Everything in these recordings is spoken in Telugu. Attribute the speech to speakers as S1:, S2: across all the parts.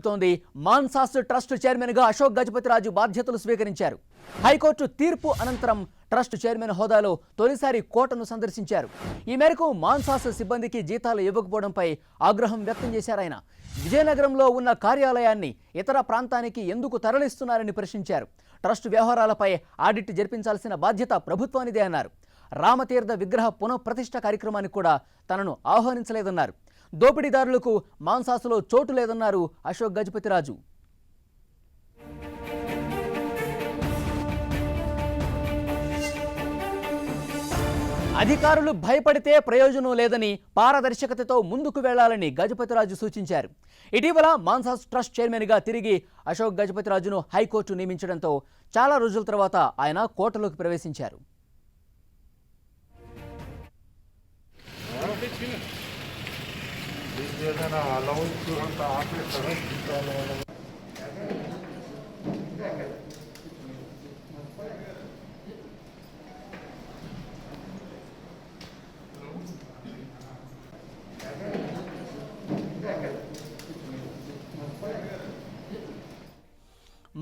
S1: తోంది మాన్సాస్ ట్రస్ట్ చైర్మన్ గా అశోక్ గజపతిరాజు బాధ్యతలు స్వీకరించారు. హైకోర్టు తీర్పు అనంతరం ట్రస్ట్ చైర్మన్ హోదాలో తొలిసారి కోటను సందర్శించారు. ఈ మేరకు మాన్సాస్ సిబ్బందికి జీతాలు ఇవ్వకపోవడంపై ఆగ్రహం వ్యక్తం చేశారు. ఆయన విజయనగరంలో ఉన్న కార్యాలయాన్ని ఇతర ప్రాంతానికి ఎందుకు తరలిస్తున్నారని ప్రశ్నించారు. ట్రస్ట్ వ్యవహారాలపై ఆడిట్ జరిపించాల్సిన బాధ్యత ప్రభుత్వానిదే అన్నారు. రామతీర్థ విగ్రహ పునఃప్రతిష్ఠ కార్యక్రమానికి కూడా తనను ఆహ్వానించలేదన్నారు. దోపిడీదారులకు మాన్సాసులో చోటు లేదన్నారు అశోక్ గజపతిరాజు. అధికారులు భయపడితే ప్రయోజనం లేదని, పారదర్శకతతో ముందుకు వెళ్లాలని గజపతిరాజు సూచించారు. ఇటీవల మాన్సాస్ ట్రస్ట్ చైర్మన్ గా తిరిగి అశోక్ గజపతిరాజును హైకోర్టు నియమించడంతో చాలా రోజుల తర్వాత ఆయన కోటలోకి ప్రవేశించారు.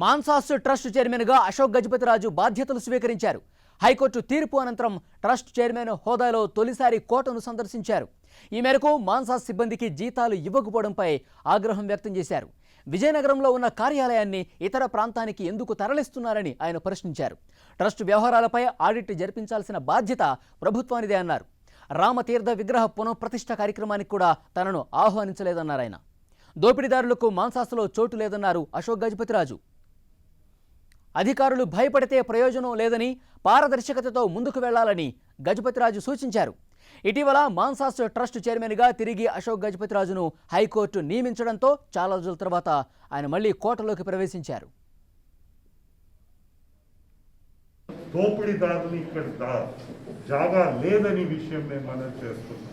S1: మాన్సాస్ ట్రస్ట్ చైర్మన్ గా అశోక్ గజపతిరాజు బాధ్యతలు స్వీకరించారు. హైకోర్టు తీర్పు అనంతరం ట్రస్ట్ చైర్మన్ హోదాలో తొలిసారి కోటను సందర్శించారు. ఈ మేరకు మాన్సాస్ సిబ్బందికి జీతాలు ఇవ్వకపోవడంపై ఆగ్రహం వ్యక్తం చేశారు. విజయనగరంలో ఉన్న కార్యాలయాన్ని ఇతర ప్రాంతానికి ఎందుకు తరలిస్తున్నారని ఆయన ప్రశ్నించారు. ట్రస్ట్ వ్యవహారాలపై ఆడిట్ జరిపించాల్సిన బాధ్యత ప్రభుత్వానిదే అన్నారు. రామతీర్థ విగ్రహ పునఃప్రతిష్ఠ కార్యక్రమానికి కూడా తనను ఆహ్వానించలేదన్నారు. ఆయన దోపిడీదారులకు మాన్సాస్లో చోటు లేదన్నారు అశోక్ గజపతిరాజు. అధికారులు భయపడితే ప్రయోజనం లేదని, పారదర్శకతతో ముందుకు వెళ్లాలని గజపతిరాజు సూచించారు. ఇటీవల మాన్సాస్ ట్రస్ట్ చైర్మన్ గా తిరిగి అశోక్ గజపతిరాజును హైకోర్టు నియమించడంతో చాలా రోజుల తర్వాత ఆయన మళ్లీ కోటలోకి ప్రవేశించారు.
S2: దోపిడీదారులు ఇక్కడ జాగా లేదని విషయం మేము మనం చేస్తున్నాం.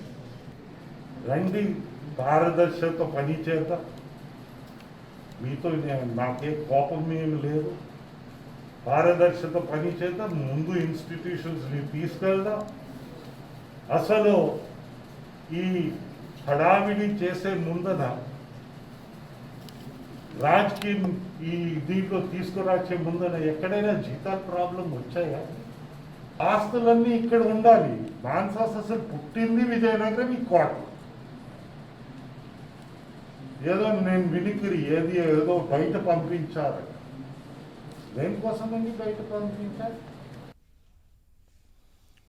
S2: రండి, పారదర్శకత పని చేద్దాం. మీతో నాకే కోపం ఏమి లేదు. పారదర్శకత పని చేద్దాం. ముందు ఇన్స్టిట్యూషన్స్ని తీసుకెళ్దాం. అసలు ఈ హడావిడి చేసే ముందన రాజకీయం ఈ దీంట్లో తీసుకురాచే ముందన ఎక్కడైనా జీతాల ప్రాబ్లం వచ్చాయా? ఆస్తులన్నీ ఇక్కడ ఉండాలి. మాన్సాస్ అసలు పుట్టింది విజయనగరం, ఈ కోట. ఏదో నేను వినికిరి ఏదో బయట పంపించారు. దేనికోసమని బయట పంపించారు?